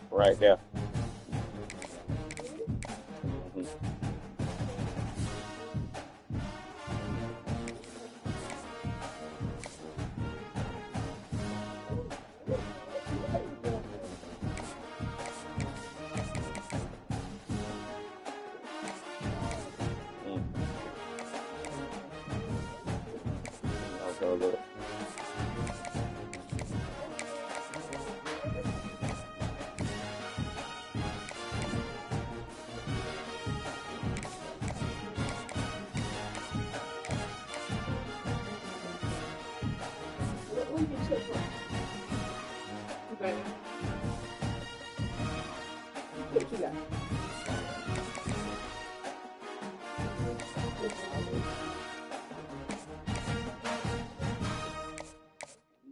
Right there.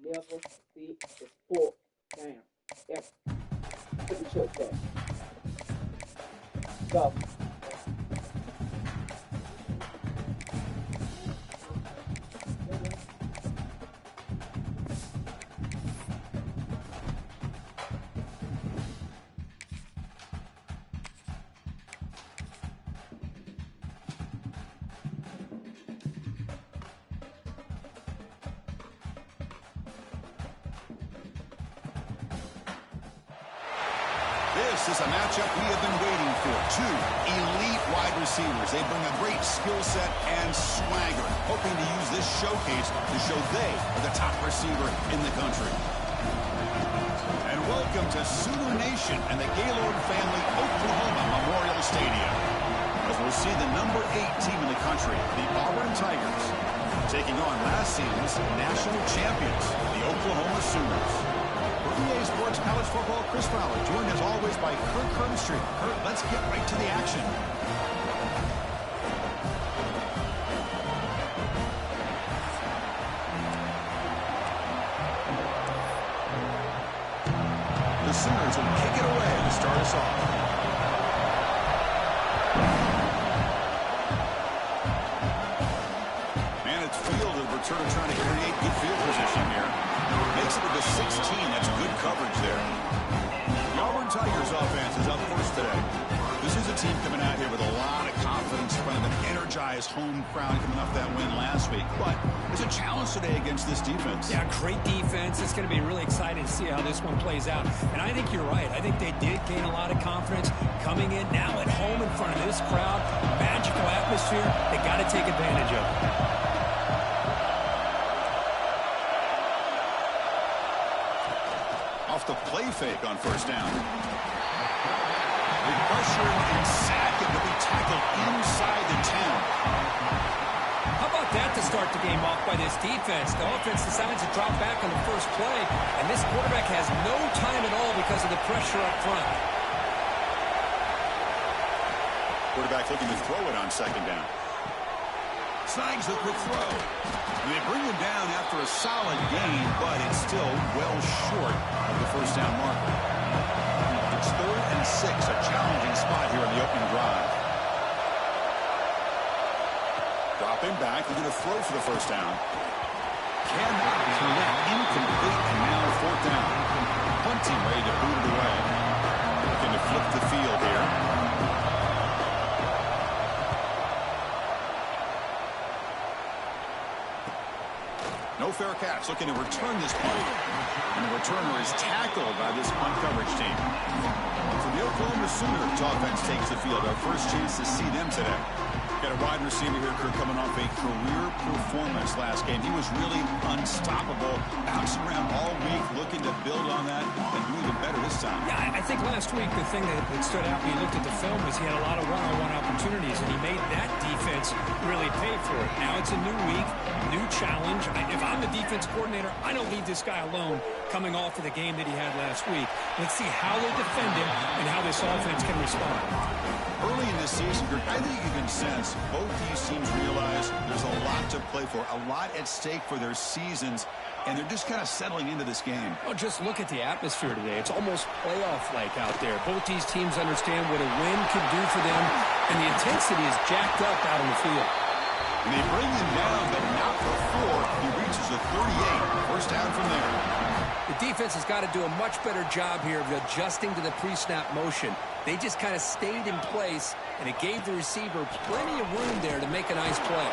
Never see the fork down. Ever. Put the choke back. Go. This is a matchup we have been waiting for. Two elite wide receivers. They bring a great skill set and swagger, hoping to use this showcase to show they are the top receiver in the country. And welcome to Sooner Nation and the Gaylord Family Oklahoma Memorial Stadium, as we'll see the number 8 team in the country, the Auburn Tigers, taking on last season's national champions, the Oklahoma Sooners. EA Sports College Football, Chris Fowler, joined as always by Kurt Kirkstreet. Kurt, let's get right to the action. The Sooners will kick it away to start us off. And it's fielded. We're sort of trying to create good field position here. Makes it with the 16. That's good coverage there. The Auburn Tigers offense is up first today. This is a team coming out here with a lot of confidence in front of an energized home crowd coming off that win last week. But there's a challenge today against this defense. Yeah, great defense. It's going to be really exciting to see how this one plays out. And I think you're right. I think they did gain a lot of confidence coming in now at home in front of this crowd. Magical atmosphere. They got to take advantage of it. Off the play fake on first down. Big pressure and sack, and to be tackled inside the 10. How about that to start the game off by this defense? The offense decides to drop back on the first play, and this quarterback has no time at all because of the pressure up front. Quarterback looking to throw it on second down. Snags the quick throw. They bring him down after a solid gain, but it's still well short of the first down marker. It's 3rd and 6, a challenging spot here in the opening drive. Dropping back, they're going to throw for the first down. Cannot connect, incomplete, and now 4th down. Punting fair catch, looking to return this punt. And the returner is tackled by this punt coverage team. So the Oklahoma Sooners offense takes the field. Our first chance to see them today. Got a wide receiver here, Kirk, coming off a career performance last game. He was really unstoppable, bouncing around all week, looking to build on that and do even better this time. Yeah, I think last week the thing that stood out when you looked at the film was he had a lot of one-on-one opportunities, and he made that defense really pay for it. Now it's a new week, new challenge. If I'm the defense coordinator, I don't leave this guy alone coming off of the game that he had last week. Let's see how they defend him and how this offense can respond. Early in this season, I think you can sense both these teams realize there's a lot to play for, a lot at stake for their seasons, and they're just kind of settling into this game. Oh, just look at the atmosphere today. It's almost playoff-like out there. Both these teams understand what a win could do for them, and the intensity is jacked up out on the field. And they bring him down, but not for 4. He reaches the 38. First down from there. The defense has got to do a much better job here of adjusting to the pre-snap motion. They just kind of stayed in place, and it gave the receiver plenty of room there to make a nice play.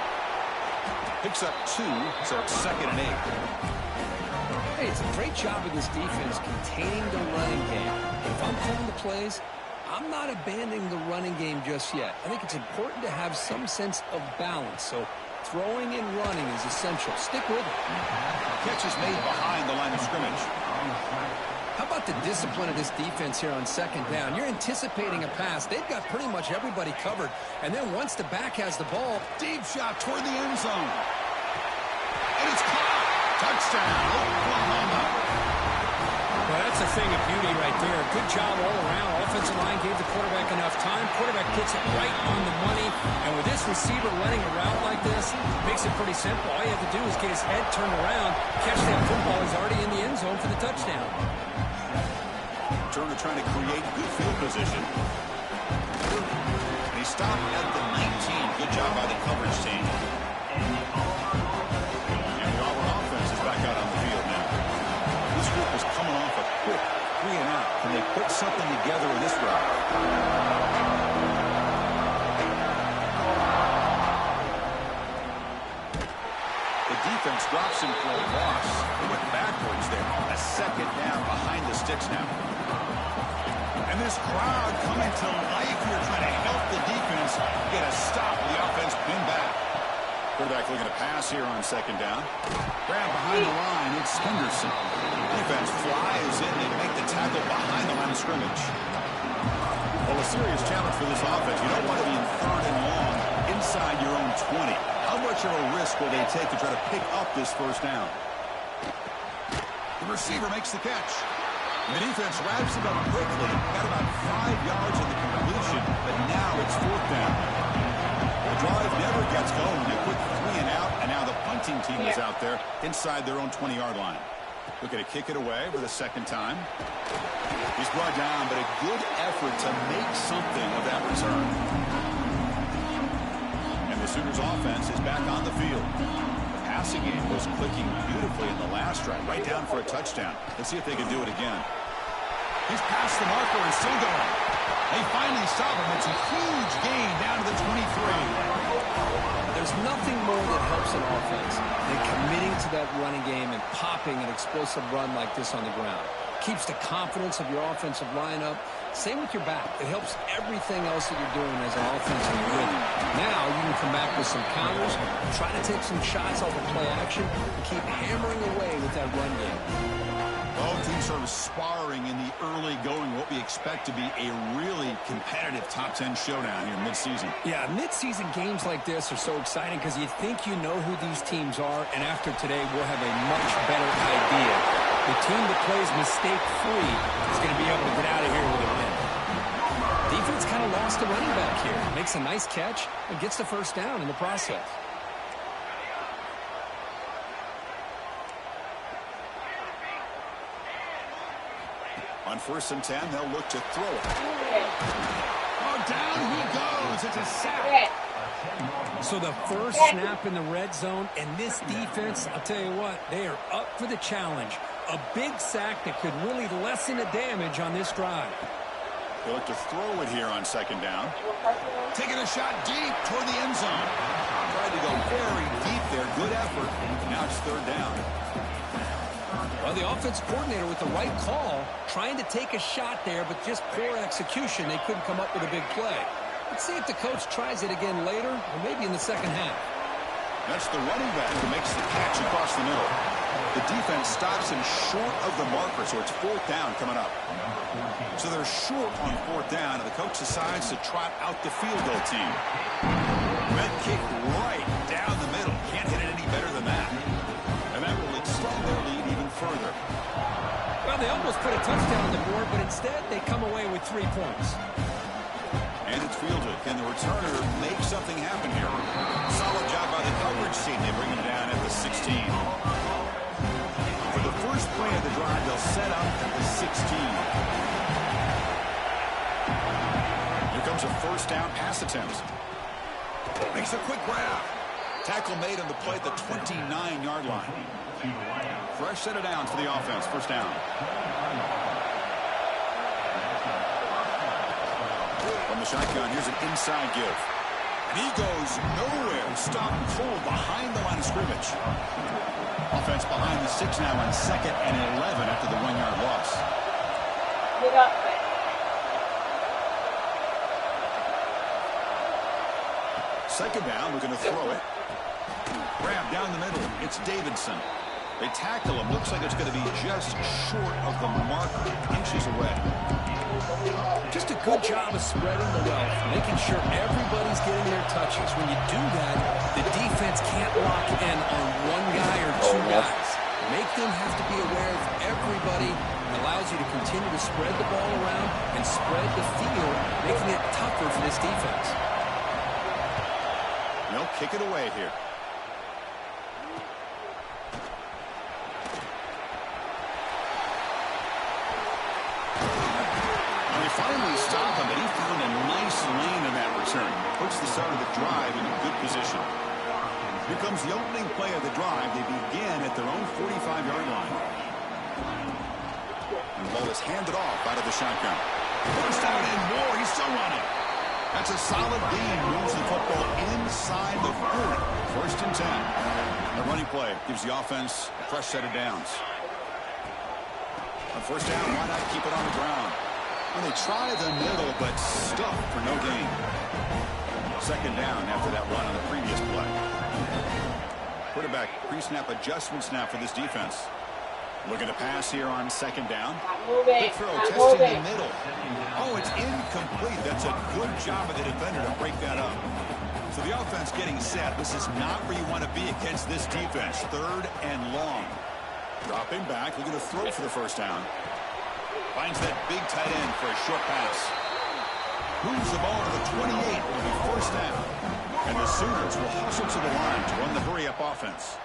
Picks up 2, so it's 2nd and 8. Hey, it's a great job of this defense containing the running game. If I'm calling the plays, I'm not abandoning the running game just yet. I think it's important to have some sense of balance, so throwing and running is essential. Stick with it. Catch is made behind the line of scrimmage. How about the discipline of this defense here on 2nd down? You're anticipating a pass. They've got pretty much everybody covered. And then once the back has the ball, Deep shot toward the end zone. And it's caught. Touchdown, Oklahoma. Well, that's a thing of beauty right there. Good job all around. Offensive line gave the quarterback enough time. Quarterback puts it right on the money. And with this receiver running a route like this, makes it pretty simple. All you have to do is get his head turned around, catch that football. He's already in the end zone for the touchdown. Turner trying to create good field position. And he stopped at the 19. Good job by the coverage team. And the Auburn offense is back out on the field now. This group is coming off a quick 3-and-out. Can they put something together in this route? The defense drops him for a loss. They went backwards there. A 2nd down behind the sticks now. And this crowd coming to life here, trying to help the defense get a stop. The offense pinned back. Quarterback looking to pass here on 2nd down. Grab behind the line. It's Henderson. Defense flies in. They make the tackle behind the line of scrimmage. Well, a serious challenge for this offense. You don't want to be in 3rd and long inside your own 20. How much of a risk will they take to try to pick up this 1st down? The receiver makes the catch. The defense wraps him up quickly. Got about 5 yards in the completion, but now it's 4th down. The drive never gets going. A quick 3-and-out, and now the punting team is out there inside their own 20-yard line. Looking to kick it away for the 2nd time. He's brought down, but a good effort to make something of that return. And the Sooners offense is back on the field. Passing game was clicking beautifully in the last drive, right down for a touchdown. Let's see if they can do it again. He's past the marker and still going. They finally stop him. It's a huge gain down to the 23. There's nothing more that helps an offense than committing to that running game and popping an explosive run like this on the ground. Keeps the confidence of your offensive lineup. Same with your back. It helps everything else that you're doing as an offensive rhythm. Now you can come back with some counters, try to take some shots off of play action, and keep hammering away with that run game. Both teams sort of sparring in the early going, what we expect to be a really competitive top 10 showdown here mid-season. Yeah, mid-season games like this are so exciting because you think you know who these teams are, and after today we'll have a much better idea. The team that plays mistake-free is going to be able to get out of here with a win. Defense kind of lost the running back here. Makes a nice catch and gets the 1st down in the process. On 1st and 10, they'll look to throw it. Oh, down he goes. It's a sack. So the first snap in the red zone, and this defense, I'll tell you what, they are up for the challenge. A big sack that could really lessen the damage on this drive. They look to throw it here on 2nd down. Taking a shot deep toward the end zone. Tried to go very deep there. Good effort. Now it's third down. Well, the offense coordinator with the right call, trying to take a shot there, but just poor execution. They couldn't come up with a big play. Let's see if the coach tries it again later, or maybe in the second half. That's the running back who makes the catch across the middle. The defense stops him short of the marker, so it's fourth down coming up. So they're short on fourth down, and the coach decides to trot out the field goal team. Red kick right down the middle. Can't hit it any better than that. And that will extend their lead even further. Well, they almost put a touchdown on the board, but instead they come away with 3 points. And it's fielded. Can the returner make something happen here? Solid job by the coverage team. They bring him down at the 16. For the first play of the drive, they'll set up at the 16. Here comes a first down pass attempt. Makes a quick grab. Tackle made on the play at the 29-yard line. Fresh set of downs for the offense. First down. From the shotgun, here's an inside give. And he goes nowhere. Stop pull behind the line of scrimmage. Offense behind the 6 now on 2nd and 11 after the 1-yard loss. Get up. Second down, we're going to throw it. Grab down the middle. It's Davidson. They tackle him. Looks like it's going to be just short of the marker, inches away. Just a good job of spreading the wealth, making sure everybody's getting their touches. When you do that, the defense can't lock in on one guy or two guys. Make them have to be aware of everybody. It allows you to continue to spread the ball around and spread the field, making it tougher for this defense. They'll kick it away here. Finally stopped him, but he found a nice lane in that return. Puts the start of the drive in a good position. Here comes the opening play of the drive. They begin at their own 45-yard line. And the ball is handed off out of the shotgun. First down and more. He's still running. That's a solid gain. Moves the football inside the 40. First and 10. The running play gives the offense a fresh set of downs. On first down, why not keep it on the ground? Well, they try the middle, but stuck for no gain. Second down after that run on the previous play. Quarterback pre-snap adjustments now for this defense. Looking to pass here on second down. Quick throw, testing the middle. Oh, it's incomplete. That's a good job of the defender to break that up. So the offense getting set. This is not where you want to be against this defense. Third and long. Dropping back, looking to throw for the first down. Finds that big tight end for a short pass. Moves the ball to the 28. It'll be first down. And the Sooners will hustle to the line to run the hurry-up offense.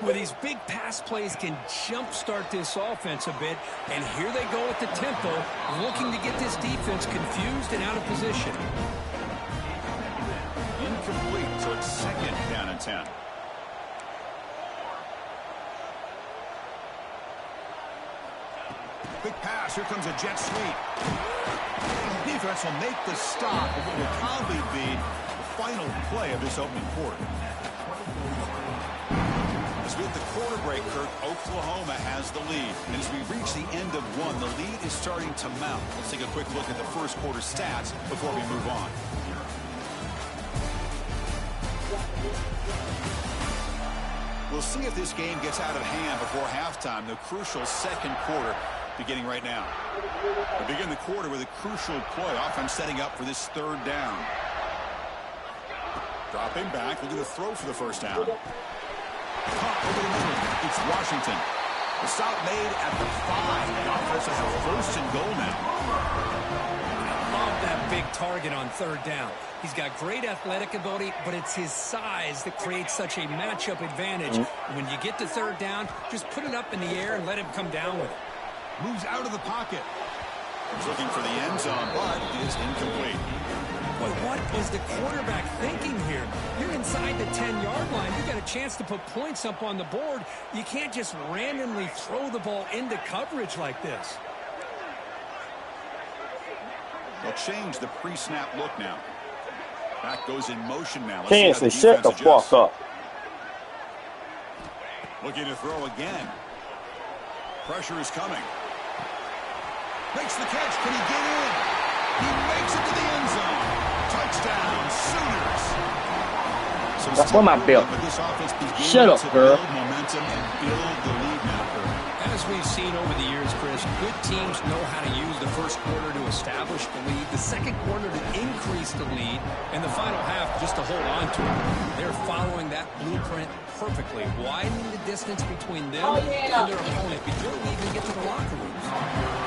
Well, these big pass plays can jumpstart this offense a bit. And here they go at the tempo, looking to get this defense confused and out of position. Incomplete, so it's second down and 10. Quick pass. Here comes a jet sweep. The defense will make the stop of what will probably be the final play of this opening quarter. As we hit the quarter break, Kirk, Oklahoma has the lead. And as we reach the end of one, the lead is starting to mount. Let's take a quick look at the first quarter stats before we move on. We'll see if this game gets out of hand before halftime. The crucial second quarter beginning right now. We begin the quarter with a crucial play. Offense setting up for this third down. Dropping back, looking to throw for the first down. Pump over the middle. It's Washington. The stop made at the 5. The offense has a first and goal now. I love that big target on third down. He's got great athletic ability, but it's his size that creates such a matchup advantage. When you get to third down, just put it up in the air and let him come down with it. Moves out of the pocket. He's looking for the end zone, but it is incomplete. Boy, what is the quarterback thinking here? You're inside the 10-yard line. You got a chance to put points up on the board. You can't just randomly throw the ball into coverage like this. They'll change the pre-snap look now. Back goes in motion now. Can't say shut the fuck up. Looking to throw again. Pressure is coming. Makes the catch. Can he get in? He makes it to the end zone. Touchdown, Sooners. So What my belt? Shut up, girl. Momentum and build the lead now. As we've seen over the years, Chris, good teams know how to use the first quarter to establish the lead, the second quarter to increase the lead, and the final half just to hold on to it. They're following that blueprint perfectly, widening the distance between them and their opponent before we even get to the locker rooms.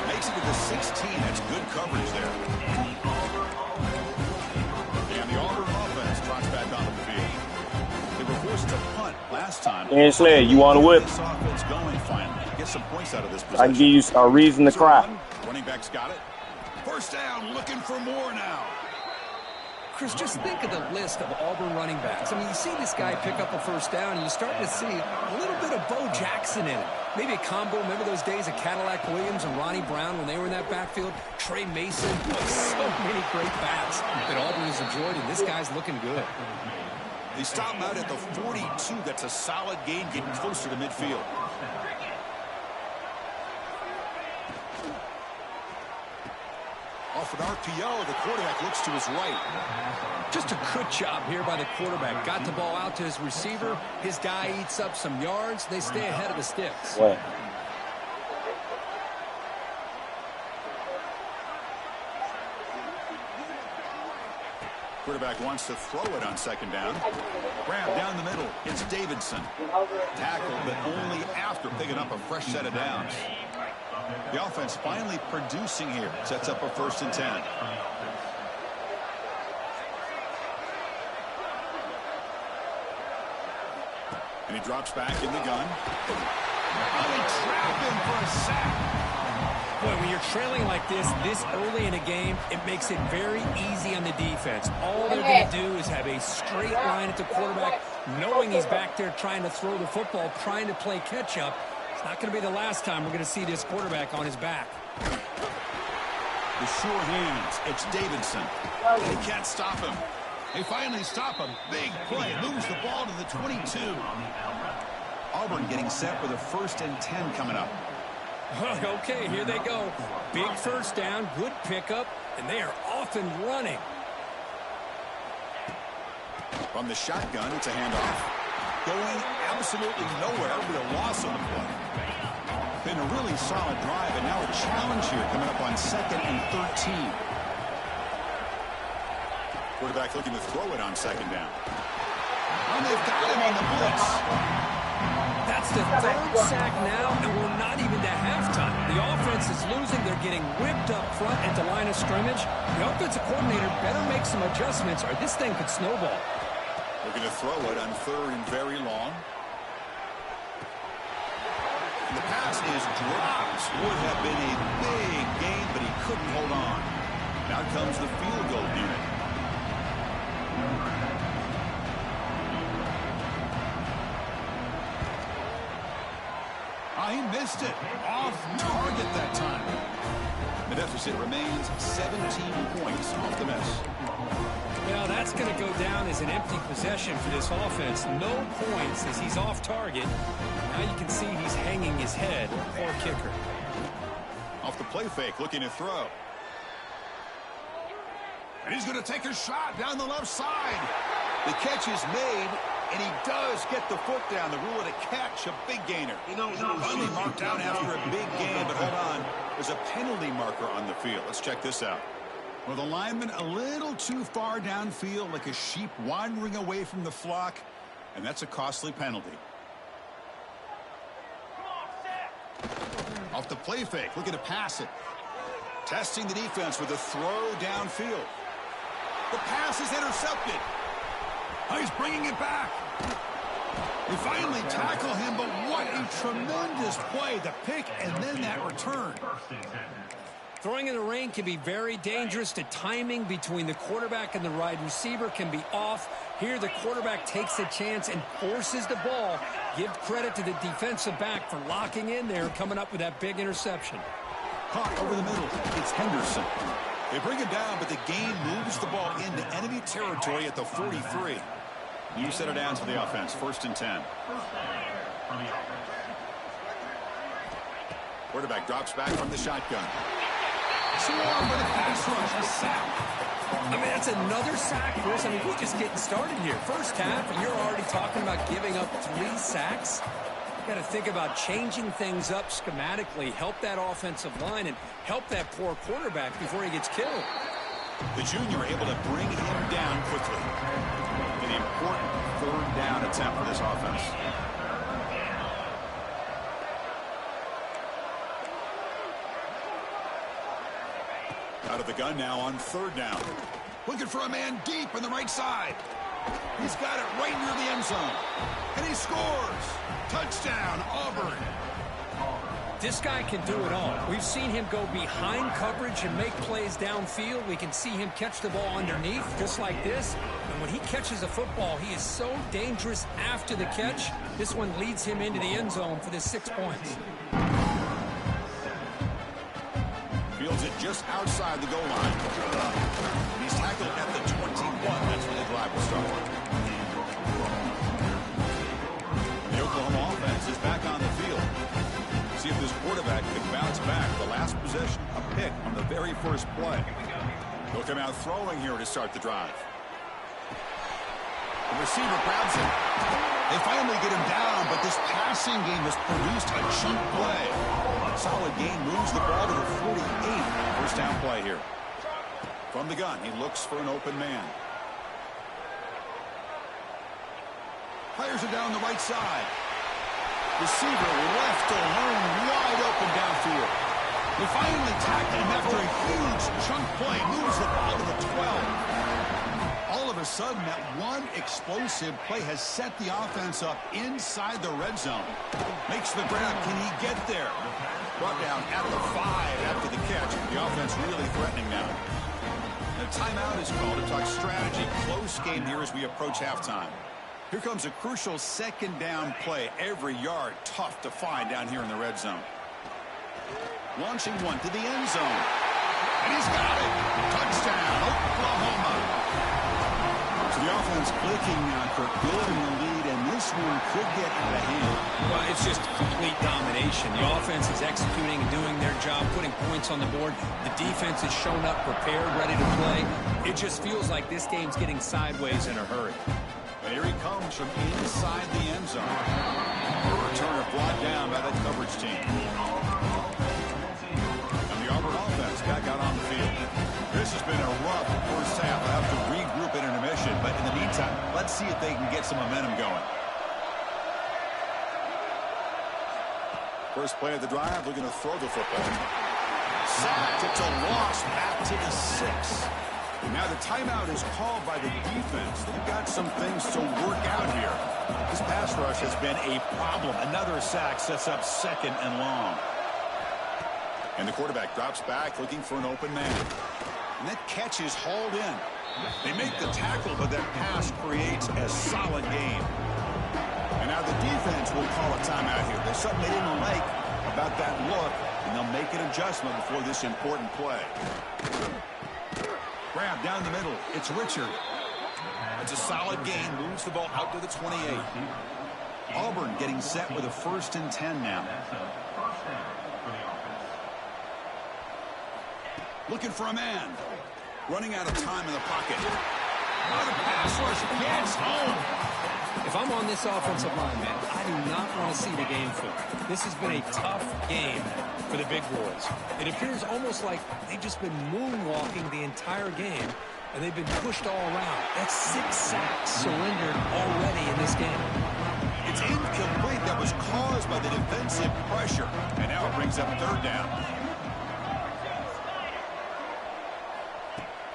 Makes it to the 16. That's good coverage there. And the Auburn offense trots back onto the field. They were forced to punt last time. And Sled, you want to whip? This offense going finally. Get some points out of this I possession. can give you a reason to cry. Running back's got it. First down, looking for more now. Chris, just think of the list of Auburn running backs. I mean, you see this guy pick up a first down, and you start to see a little bit of Bo Jackson in it. Maybe a combo. Remember those days of Cadillac Williams and Ronnie Brown when they were in that backfield? Trey Mason. So many great bats that Auburn has enjoyed, and this guy's looking good. They stop him out at the 42. That's a solid gain, getting closer to midfield. Off an RPO, the quarterback looks to his right. Just a good job here by the quarterback. Got the ball out to his receiver. His guy eats up some yards. They stay ahead of the sticks. What? Quarterback wants to throw it on second down. Grab down the middle. It's Davidson. Tackled, but only after picking up a fresh set of downs. The offense finally producing here. Sets up a 1st and 10. And he drops back in the gun. Oh, they trap him for a sack. Boy, when you're trailing like this early in a game, it makes it very easy on the defense. All they're going to do is have a straight line at the quarterback, knowing he's back there trying to throw the football, trying to play catch-up. It's not going to be the last time we're going to see this quarterback on his back. The sure hands. It's Davidson. They can't stop him. They finally stop him. Big play. Moves the ball to the 22. Auburn getting set for the 1st and 10 coming up. Okay, here they go. Big first down, good pickup, and they are off and running. From the shotgun, it's a handoff. Going absolutely nowhere with a loss on the play. Been a really solid drive, and now a challenge here coming up on 2nd and 13. Quarterback looking to throw it on 2nd down. And they've got him on the blitz. That's the 3rd sack now, and we're not even to halftime. The offense is losing. They're getting whipped up front at the line of scrimmage. The offensive coordinator better make some adjustments, or this thing could snowball. Looking to throw it on 3rd and very long. And the pass is dropped. Would have been a big gain, but he couldn't hold on. Now comes the field goal unit. He missed it. Off target that time. The deficit remains 17 points off the miss. Well, that's going to go down as an empty possession for this offense. No points as he's off target. Now you can see he's hanging his head. Poor kicker. Off the play fake, looking to throw. And he's going to take a shot down the left side. The catch is made, and he does get the foot down. The rule of the catch, a big gainer. Finally marked down after a big gain, but hold on. There's a penalty marker on the field. Let's check this out. Well, the lineman a little too far downfield, like a sheep wandering away from the flock, and that's a costly penalty. Off the play fake, looking to pass it. Testing the defense with a throw downfield. The pass is intercepted. Oh, he's bringing it back. They finally tackle him, but what a tremendous play. The pick and then that return. Throwing in the rain can be very dangerous. The timing between the quarterback and the wide receiver can be off. Here the quarterback takes a chance and forces the ball. Give credit to the defensive back for locking in there and coming up with that big interception. Caught over the middle. It's Henderson. They bring him down, but the gain moves the ball into enemy territory at the 43. New set of downs for the offense. 1st and 10. Quarterback drops back from the shotgun. Swarm with a pass rush, a sack. I mean, that's another sack, Chris. I mean, we're just getting started here. First half, and you're already talking about giving up 3 sacks. You got to think about changing things up schematically, help that offensive line, and help that poor quarterback before he gets killed. The junior able to bring him down quickly. An important 3rd down attempt for this offense. Out of the gun now on 3rd down. Looking for a man deep on the right side. He's got it right near the end zone. And he scores. Touchdown, Auburn. This guy can do it all. We've seen him go behind coverage and make plays downfield. We can see him catch the ball underneath, just like this. And when he catches a football, he is so dangerous after the catch. This one leads him into the end zone for the 6 points. Fields it just outside the goal line. He's tackled at the 21. That's where the drive will start. The Oklahoma offense is back on the field. See if this quarterback can bounce back. The last possession, a pick on the very first play. He'll come out throwing here to start the drive. The receiver grabs him. They finally get him down, but this passing game has produced a chunk play. Solid gain, moves the ball to the 48. First down play here. From the gun, he looks for an open man. Fires it down the right side. Receiver left alone, wide open downfield. They finally tackle him after a huge chunk play. Moves the ball to the 12. All of a sudden, that one explosive play has set the offense up inside the red zone. Makes the grab. Can he get there? Brought down at the 5 after the catch. The offense really threatening now. And a timeout is called to talk strategy. Close game here as we approach halftime. Here comes a crucial 2nd down play. Every yard tough to find down here in the red zone. Launching one to the end zone. And he's got it. Touchdown, Oklahoma. So the offense clicking now, Kirk, building the lead, and this one could get out of hand. Well, it's just complete domination. The offense is executing and doing their job, putting points on the board. The defense has shown up prepared, ready to play. It just feels like this game's getting sideways in a hurry. And here he comes from inside the end zone. The returner brought down by that coverage team. And the Auburn offense back out on the field. This has been a rough first half. I have to regroup in intermission, but in the meantime, let's see if they can get some momentum going. First play of the drive, looking to throw the football. Sacked, it's a loss back to the 6. Now the timeout is called by the defense. They've got some things to work out here. This pass rush has been a problem. Another sack sets up 2nd and long. And the quarterback drops back looking for an open man. And that catch is hauled in. They make the tackle, but that pass creates a solid gain. And now the defense will call a timeout here. There's something they didn't like about that look, and they'll make an adjustment before this important play. Grab down the middle. It's Richard. It's a solid gain. Moves the ball out to the 28. Auburn getting set with a 1st and 10 now. Looking for a man. Running out of time in the pocket. Oh, the pass rush gets home. If I'm on this offensive line, man, I do not want to see the game flip. This has been a tough game for the big boys. It appears almost like they've just been moonwalking the entire game, and they've been pushed all around. That's 6 sacks surrendered already in this game. It's incomplete. That was caused by the defensive pressure, and now it brings up 3rd down.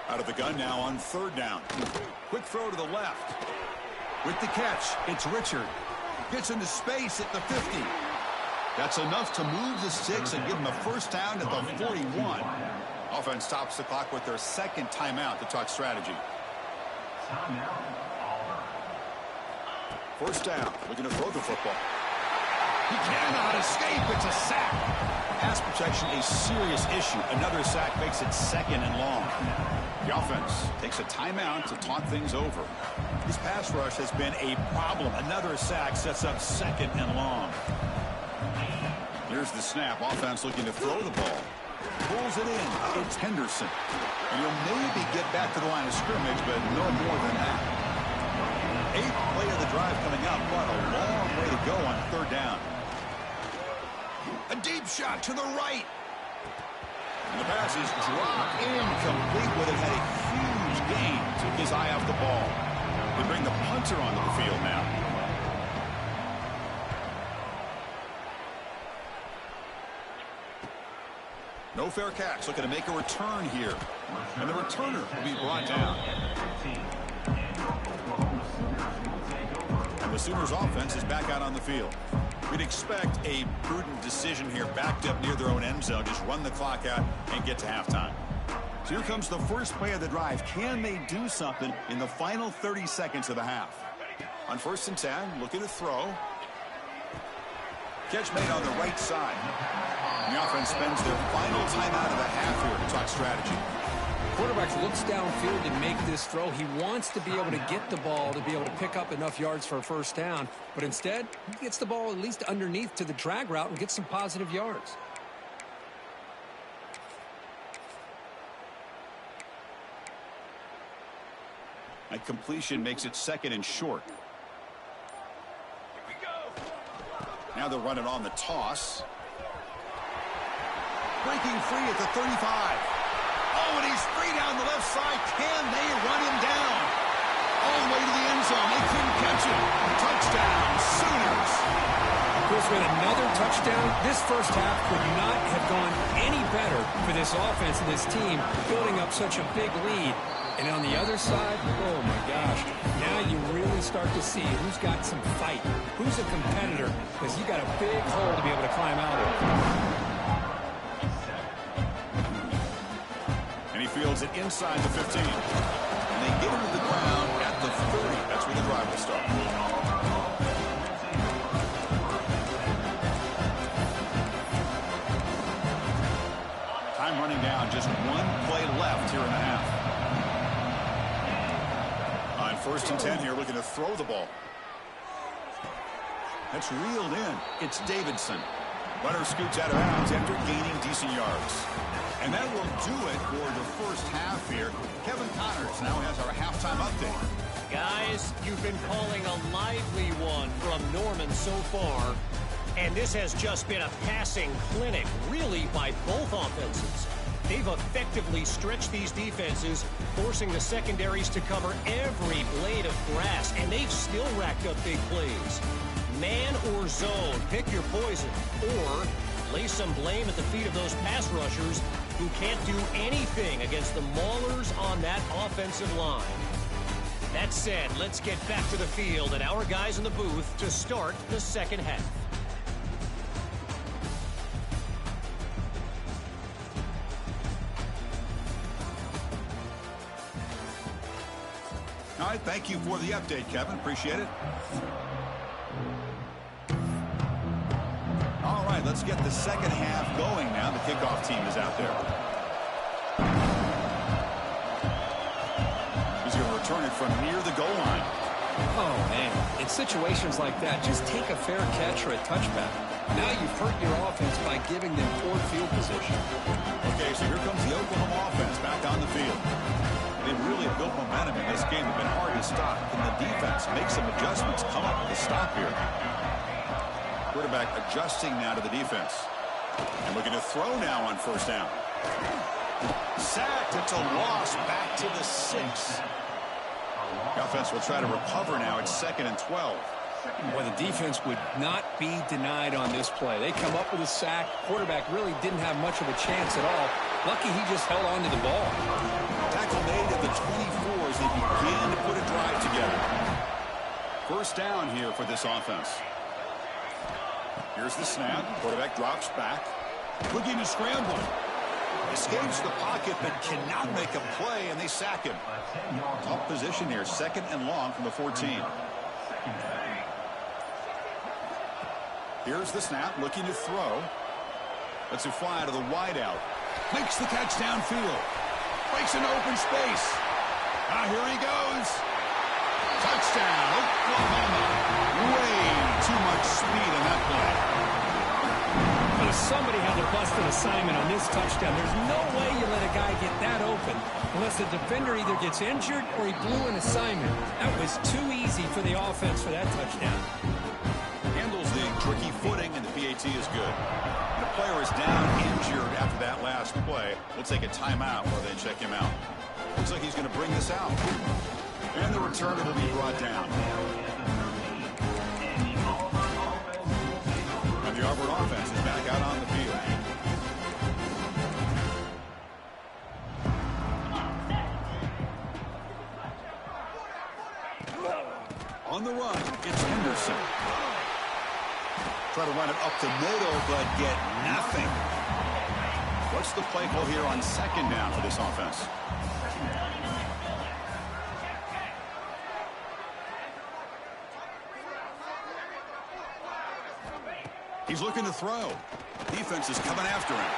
Out of the gun now on 3rd down. Quick throw to the left. With the catch, it's Richard. Gets into space at the 50. That's enough to move the 6 and give them a first down at the 41. Offense stops the clock with their 2nd timeout to talk strategy. First down, looking to throw the football. He cannot escape. It's a sack. Pass protection a serious issue. Another sack makes it 2nd and long. The offense takes a timeout to talk things over. This pass rush has been a problem. Another sack sets up 2nd and long. Here's the snap. Offense looking to throw the ball. Pulls it in. It's Henderson. And he'll maybe get back to the line of scrimmage, but no more than that. 8th play of the drive coming up, but a long way to go on 3rd down. A deep shot to the right. And the pass is dropped incomplete, but it had a huge gain. Took his eye off the ball. They bring the punter onto the field now. No fair catch. Looking to make a return here. And the returner will be brought down. And the Sooners offense is back out on the field. We'd expect a prudent decision here, backed up near their own end zone. Just run the clock out and get to halftime. So here comes the first play of the drive. Can they do something in the final 30 seconds of the half? On 1st and 10, looking to throw. Catch made on the right side. And the offense spends their final timeout of the half here to talk strategy. Quarterback looks downfield to make this throw. He wants to be able to get the ball to be able to pick up enough yards for a 1st down. But instead, he gets the ball at least underneath to the drag route and gets some positive yards. That completion makes it 2nd and short. Now they'll run it on the toss. Breaking free at the 35. Oh, and he's free down the left side. Can they run him down? All the way to the end zone. They couldn't catch him. Touchdown, Sooners. Chris, with another touchdown, this first half could not have gone any better for this offense and this team, building up such a big lead. And on the other side, oh my gosh, now you really start to see who's got some fight, who's a competitor, because you got a big hole to be able to climb out of. And he fields it inside the 15. And they get him to the ground at the 30. That's where the drive will start. Time running down, just 1 play left here in the half. On 1st and 10 here, looking to throw the ball. That's reeled in. It's Davidson. Runner scoots out of bounds after gaining decent yards. And that will do it for the first half here. Kevin Connors now has our halftime update. Guys, you've been calling a lively one from Norman so far. And this has just been a passing clinic, really, by both offenses. They've effectively stretched these defenses, forcing the secondaries to cover every blade of grass, and they've still racked up big plays. Man or zone, pick your poison, or lay some blame at the feet of those pass rushers who can't do anything against the maulers on that offensive line. That said, let's get back to the field and our guys in the booth to start the second half. All right, thank you for the update, Kevin. Appreciate it. All right, let's get the second half going now. The kickoff team is out there. He's going to return it from near the goal line. Oh, man. In situations like that, just take a fair catch or a touchback. Now you've hurt your offense by giving them poor field position. Okay, so here comes the Oklahoma offense back on the field. They've really built momentum in this game. They've been hard to stop. Can the defense make some adjustments, come up with a stop here? Quarterback adjusting now to the defense. And looking to throw now on 1st down. Sacked. It's a loss back to the 6. The offense will try to recover now. It's 2nd and 12. Well, the defense would not be denied on this play. They come up with a sack. Quarterback really didn't have much of a chance at all. Lucky he just held on to the ball. Tackle made at the 24 as they begin to put a drive together. 1st down here for this offense. Here's the snap. Quarterback drops back. Looking to scramble. Escapes the pocket but cannot make a play, and they sack him. Tough position here. 2nd and long from the 14. Here's the snap. Looking to throw. Lets it fly to the wideout. Makes the catch downfield. Breaks into open space. Here he goes. Touchdown, Oklahoma. Way too much speed in that play. Well, somebody had to bust an assignment on this touchdown. There's no way you let a guy get that open unless the defender either gets injured or he blew an assignment. That was too easy for the offense for that touchdown. Handles the tricky footing, and the PAT is good. The player is down injured after that last play. We'll take a timeout while they check him out. Looks like he's going to bring this out. And the returner will be brought down. And the Auburn offense is back out on the field. On the run, it's Henderson. Try to run it up the middle, but get nothing. What's the play call here on second down for this offense? He's looking to throw. Defense is coming after him.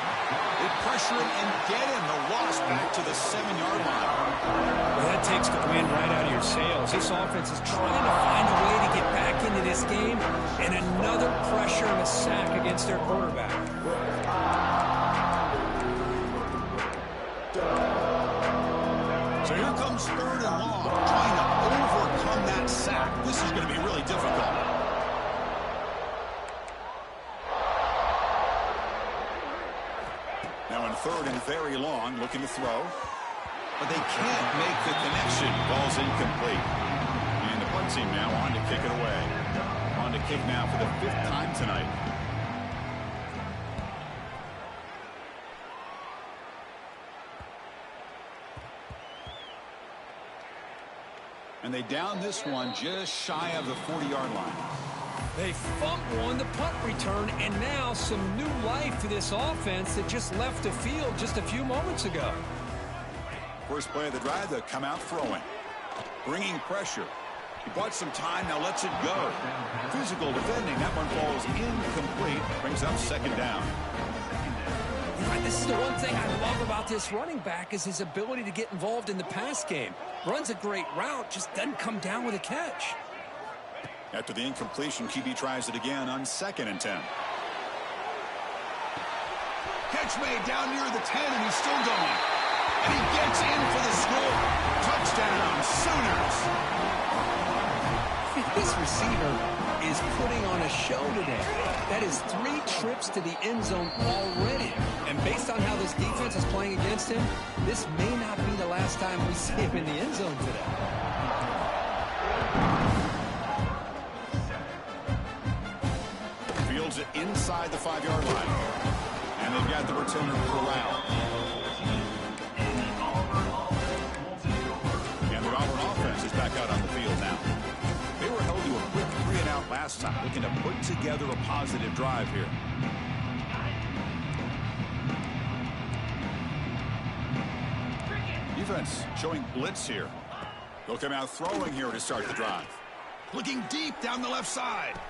They pressure him and get him. The loss back to the 7-yard line. Well, that takes the wind right out of your sails. This offense is trying to find a way to get back into this game, and another pressure and a sack against their quarterback. So here comes 3rd and long, trying to overcome that sack. This is going to be really difficult. Now in 3rd and very long, looking to throw. But they can't make the connection. Ball's incomplete. And the punt team now on to kick it away. On to kick now for the 5th time tonight. And they down this one just shy of the 40-yard line. They fumble on the punt return, and now some new life to this offense that just left the field just a few moments ago. First play of the drive, they come out throwing. Bringing pressure. He bought some time, now lets it go. Physical defending, that one falls incomplete. Brings up 2nd down. This is the one thing I love about this running back is his ability to get involved in the pass game. Runs a great route, just doesn't come down with a catch. After the incompletion, QB tries it again on 2nd and 10. Catch made down near the 10, and he's still going. And he gets in for the score. Touchdown, Sooners. This receiver is putting on a show today. That is 3 trips to the end zone already. And based on how this defense is playing against him, this may not be the last time we see him in the end zone today. Fields it inside the 5-yard line. And they've got the returner corralled. And the Auburn offense is back out on the field now. They were held to a quick 3-and-out last time, looking to put together a positive drive here. Defense showing blitz here. They'll come out throwing here to start the drive. Looking deep down the left side.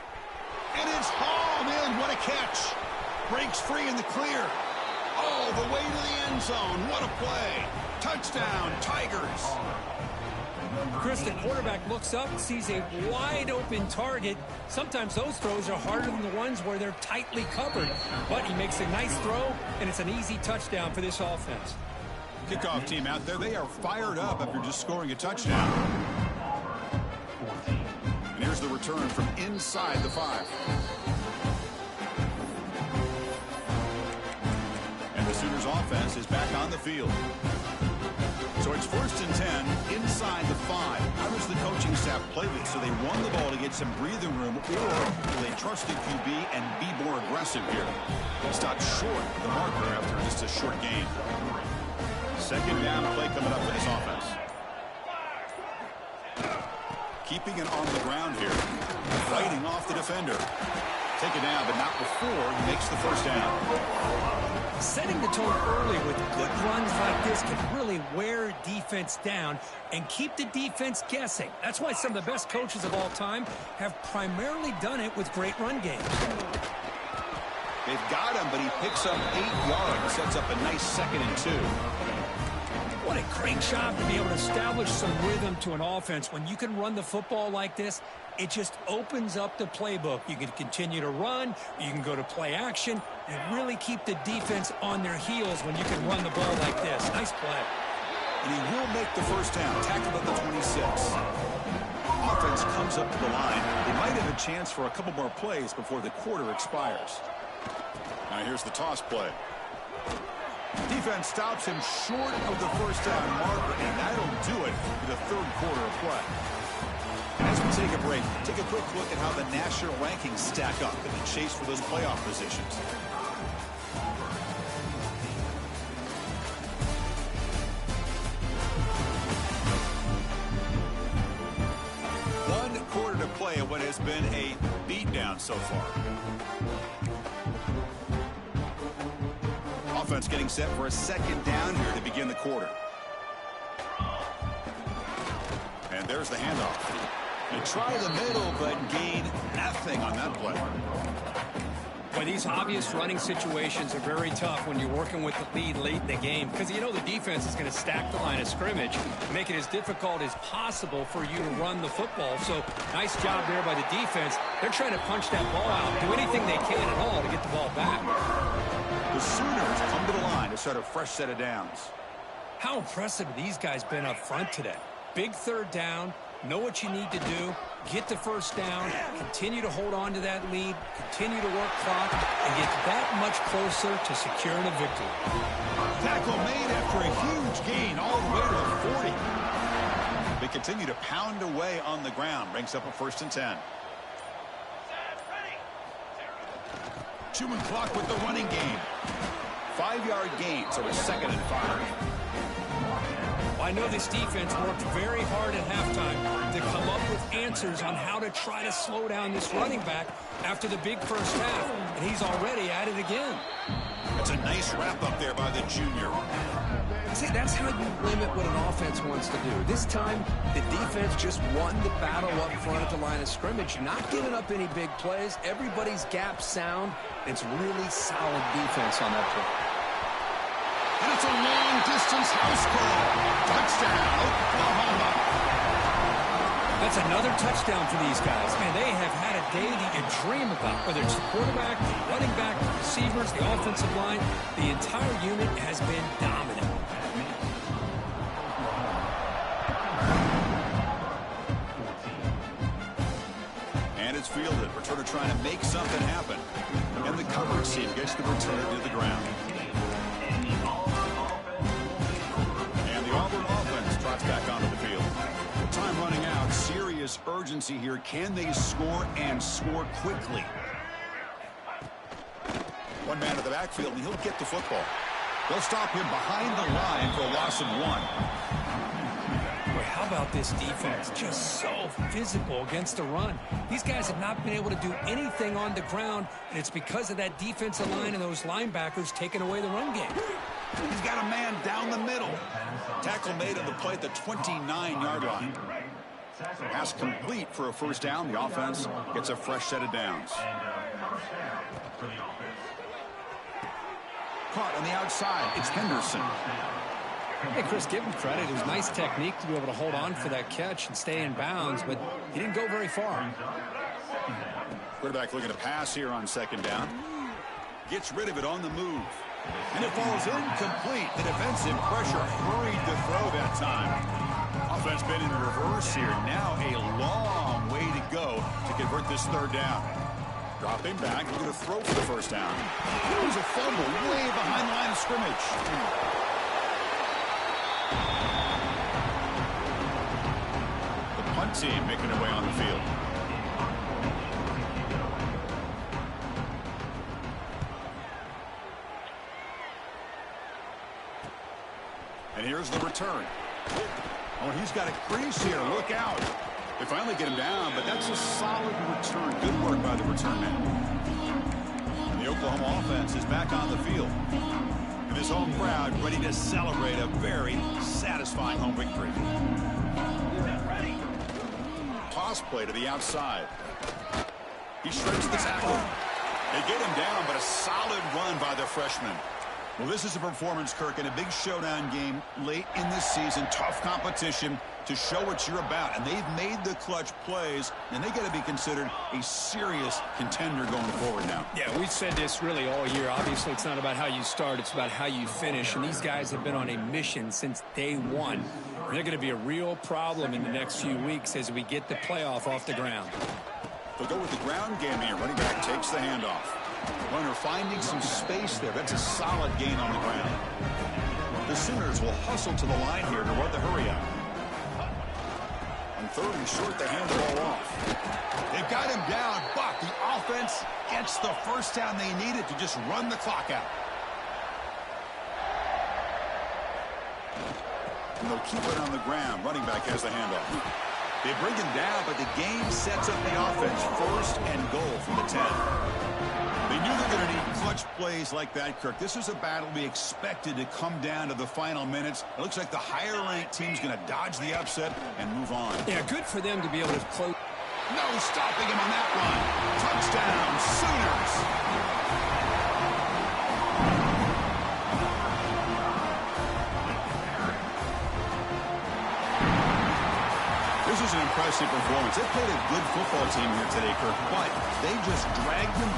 And it's hauled in. What a catch. Breaks free in the clear. All the way to the end zone. What a play. Touchdown, Tigers. Chris, the quarterback looks up, sees a wide-open target. Sometimes those throws are harder than the ones where they're tightly covered. But he makes a nice throw, and it's an easy touchdown for this offense. Kickoff team out there. They are fired up after just scoring a touchdown. And here's the return from inside the 5. And the Sooners offense is back on the field. So it's 1st and 10 inside the 5. How does the coaching staff play this? So they run the ball to get some breathing room, or will they trust the QB and be more aggressive here? Stop short of the marker after just a short gain. 2nd down play coming up for this offense. Keeping it on the ground here. Fighting off the defender. Take it down, but not before he makes the 1st down. Setting the tone early with good runs like this can really wear defense down and keep the defense guessing. That's why some of the best coaches of all time have primarily done it with great run games. They've got him, but he picks up 8 yards. Sets up a nice 2nd and 2. What a great job to be able to establish some rhythm to an offense. When you can run the football like this, it just opens up the playbook. You can continue to run. You can go to play action. You really keep the defense on their heels when you can run the ball like this. Nice play. And he will make the first down. Tackled at the 26. Offense comes up to the line. They might have a chance for a couple more plays before the quarter expires. Now here's the toss play. Defense stops him short of the first down marker, and that'll do it for the 3rd quarter of play. As we take a break, take a quick look at how the national rankings stack up in the chase for those playoff positions. One quarter to play of what has been a beatdown so far. Offense getting set for a 2nd down here to begin the quarter. And there's the handoff. They try the middle, but gain nothing on that play. Well, these obvious running situations are very tough when you're working with the lead late in the game, because you know the defense is going to stack the line of scrimmage, make it as difficult as possible for you to run the football. So nice job there by the defense. They're trying to punch that ball out, do anything they can at all to get the ball back. The Sooners come to the line to start a fresh set of downs. How impressive have these guys been up front today? Big 3rd down, know what you need to do, get the first down, continue to hold on to that lead, continue to work clock, and get that much closer to securing a victory. Tackle made after a huge gain all the way to the 40. They continue to pound away on the ground, brings up a 1st and 10. Chewing clock with the running game. 5-yard gain, so it's 2nd and 5. Well, I know this defense worked very hard at halftime to come up with answers on how to try to slow down this running back after the big first half, and he's already at it again. That's a nice wrap up there by the junior. See, that's how you limit what an offense wants to do. This time, the defense just won the battle up front at the line of scrimmage, not giving up any big plays. Everybody's gap sound. It's really solid defense on that play. And it's a long-distance house call. Touchdown, Oklahoma. That's another touchdown for these guys. Man, they have had a day that you dream about, whether it's the quarterback, the running back, the receivers, the offensive line. The entire unit has been dominant. And it's fielded. Returner trying to make something happen. And the coverage team gets the returner to the ground. And the Auburn offense trots back onto the field. Time running out. Serious urgency here. Can they score and score quickly? One man to the backfield, and he'll get the football. They'll stop him behind the line for a loss of 1. Boy, how about this defense? Just so physical against the run. These guys have not been able to do anything on the ground, and it's because of that defensive line and those linebackers taking away the run game. He's got a man down the middle. Tackle made on the play at the 29-yard line. Pass complete for a first down. The offense gets a fresh set of downs. Caught on the outside. It's Henderson. Hey, Chris, give him credit. It was nice technique to be able to hold on for that catch and stay in bounds, but he didn't go very far. Quarterback looking to pass here on 2nd down. Gets rid of it on the move. And it falls incomplete. The defensive pressure hurried the throw that time. Offense been in reverse here. Now a long way to go to convert this 3rd down. Dropping back, looking to throw for the first down. There's a fumble way behind the line of scrimmage. The punt team making their way on the field. And here's the return. Oh, he's got a crease here. Look out. They finally get him down, but that's a solid return. Good work by the return man. And the Oklahoma offense is back on the field. And this home crowd ready to celebrate a very satisfying home victory. Toss play to the outside. He shreds the tackle. They get him down, but a solid run by the freshman. Well, this is a performance, Kirk, in a big showdown game late in the season. Tough competition to show what you're about. And they've made the clutch plays, and they got to be considered a serious contender going forward now. Yeah, we've said this really all year. Obviously, it's not about how you start. It's about how you finish. And these guys have been on a mission since day one. And they're going to be a real problem in the next few weeks as we get the playoff off the ground. They'll go with the ground game here. Running back takes the handoff. Runner finding some space there. That's a solid gain on the ground. The Sooners will hustle to the line here to run the hurry up. On 3rd and short, they hand the ball off. They've got him down, but the offense gets the first down they needed to just run the clock out. And they'll keep it on the ground. Running back has the handoff. They bring him down, but the game sets up the offense. 1st and goal from the 10. They knew they're going to need clutch plays like that, Kirk. This is a battle we expected to come down to the final minutes. It looks like the higher-ranked team's going to dodge the upset and move on. Yeah, good for them to be able to close. No stopping him on that run. Touchdown, Sooners. This is an impressive performance. They played a good football team here today, Kirk, but they just dragged them